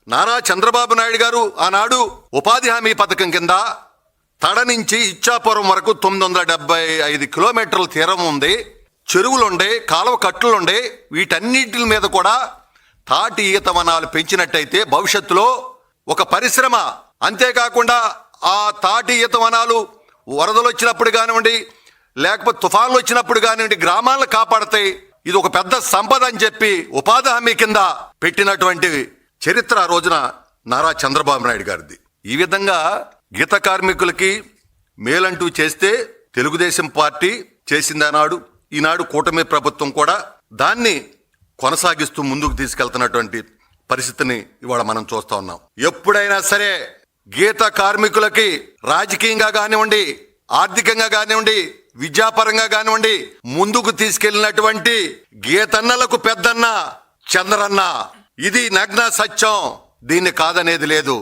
నారా చంద్రబాబు నాయుడు గారు ఆనాడు ఉపాధి హామీ పథకం కింద తడ నుంచి ఇచ్చాపురం వరకు 975 కిలోమీటర్ల తీరం ఉంది. చెరువులుండే, కాలువ కట్టులుండే, వీటన్నిటి మీద కూడా తాటి ఈత వనాలు పెంచినట్టయితే భవిష్యత్తులో ఒక పరిశ్రమ, అంతేకాకుండా ఆ తాటి ఈత వనాలు వరదలు వచ్చినప్పుడు కానివ్వండి, లేకపోతే తుఫాన్లు వచ్చినప్పుడు కానివ్వండి, గ్రామాలను కాపాడతాయి. ఇది ఒక పెద్ద సంపద అని చెప్పి ఉపాధి హామీ కింద పెట్టినటువంటి చరిత్ర ఆ రోజున నారా చంద్రబాబు నాయుడు గారిది. ఈ విధంగా గీత కార్మికులకి మేలంటూ చేస్తే తెలుగుదేశం పార్టీ చేసిందన్నాడు. ఈనాడు కూటమి ప్రభుత్వం కూడా దాన్ని కొనసాగిస్తూ ముందుకు తీసుకెళ్తున్నటువంటి పరిస్థితిని ఇవాళ మనం చూస్తా ఉన్నాం. ఎప్పుడైనా సరే గీత కార్మికులకి రాజకీయంగా కానివ్వండి, ఆర్థికంగా కానివ్వండి, విద్యాపరంగా కానివ్వండి ముందుకు తీసుకెళ్లినటువంటి గీతన్నలకు పెద్దన్న చంద్రన్న. ఇది నగ్న సత్యం, దీన్ని కాదనేది లేదు.